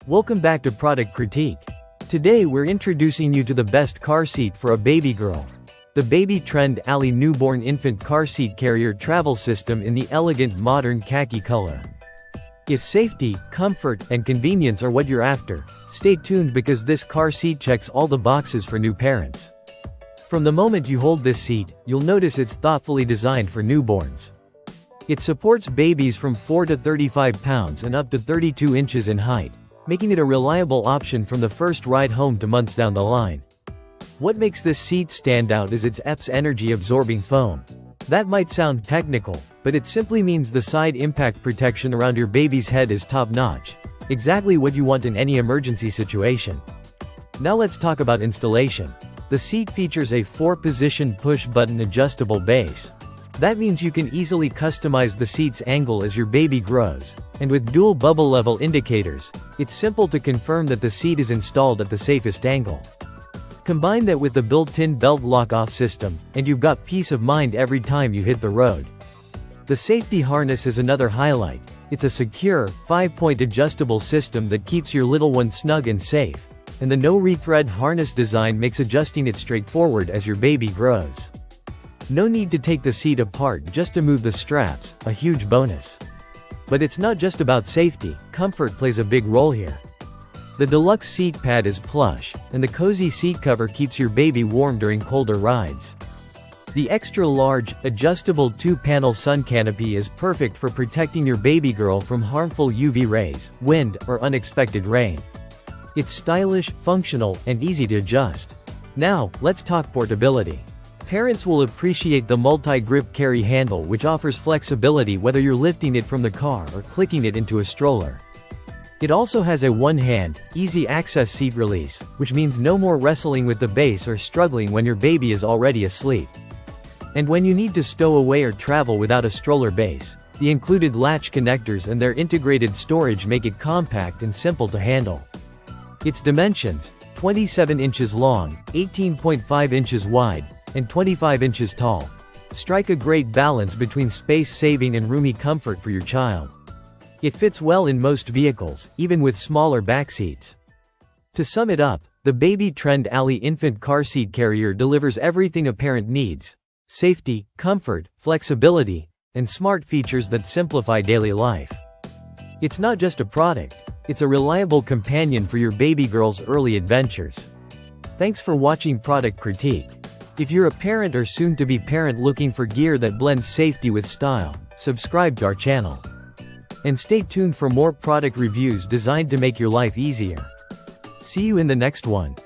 Welcome back to Product Critique. Today we're introducing you to the best car seat for a baby girl. The Baby Trend Alley Newborn Infant Car Seat Carrier Travel System in the elegant modern khaki color. If safety, comfort, and convenience are what you're after, stay tuned because this car seat checks all the boxes for new parents. From the moment you hold this seat, you'll notice it's thoughtfully designed for newborns. It supports babies from 4 to 35 pounds and up to 32 inches in height, making it a reliable option from the first ride home to months down the line. What makes this seat stand out is its EPS energy-absorbing foam. That might sound technical, but it simply means the side impact protection around your baby's head is top-notch. Exactly what you want in any emergency situation. Now let's talk about installation. The seat features a 4-position push-button adjustable base. That means you can easily customize the seat's angle as your baby grows, and with dual bubble level indicators, it's simple to confirm that the seat is installed at the safest angle. Combine that with the built-in belt lock-off system, and you've got peace of mind every time you hit the road. The safety harness is another highlight. It's a secure, 5-point adjustable system that keeps your little one snug and safe, and the no-rethread harness design makes adjusting it straightforward as your baby grows. No need to take the seat apart just to move the straps, a huge bonus. But it's not just about safety, comfort plays a big role here. The deluxe seat pad is plush, and the cozy seat cover keeps your baby warm during colder rides. The extra-large, adjustable 2-panel sun canopy is perfect for protecting your baby girl from harmful UV rays, wind, or unexpected rain. It's stylish, functional, and easy to adjust. Now, let's talk portability. Parents will appreciate the multi-grip carry handle, which offers flexibility whether you're lifting it from the car or clicking it into a stroller. It also has a one-hand, easy-access seat release, which means no more wrestling with the base or struggling when your baby is already asleep. And when you need to stow away or travel without a stroller base, the included latch connectors and their integrated storage make it compact and simple to handle. Its dimensions, 27 inches long, 18.5 inches wide, and 25 inches tall, strike a great balance between space-saving and roomy comfort for your child. It fits well in most vehicles, even with smaller back seats. To sum it up, the Baby Trend Alley Infant Car Seat Carrier delivers everything a parent needs: safety, comfort, flexibility, and smart features that simplify daily life. It's not just a product, it's a reliable companion for your baby girl's early adventures. Thanks for watching Product Critique. If you're a parent or soon-to-be parent looking for gear that blends safety with style, subscribe to our channel. And stay tuned for more product reviews designed to make your life easier. See you in the next one.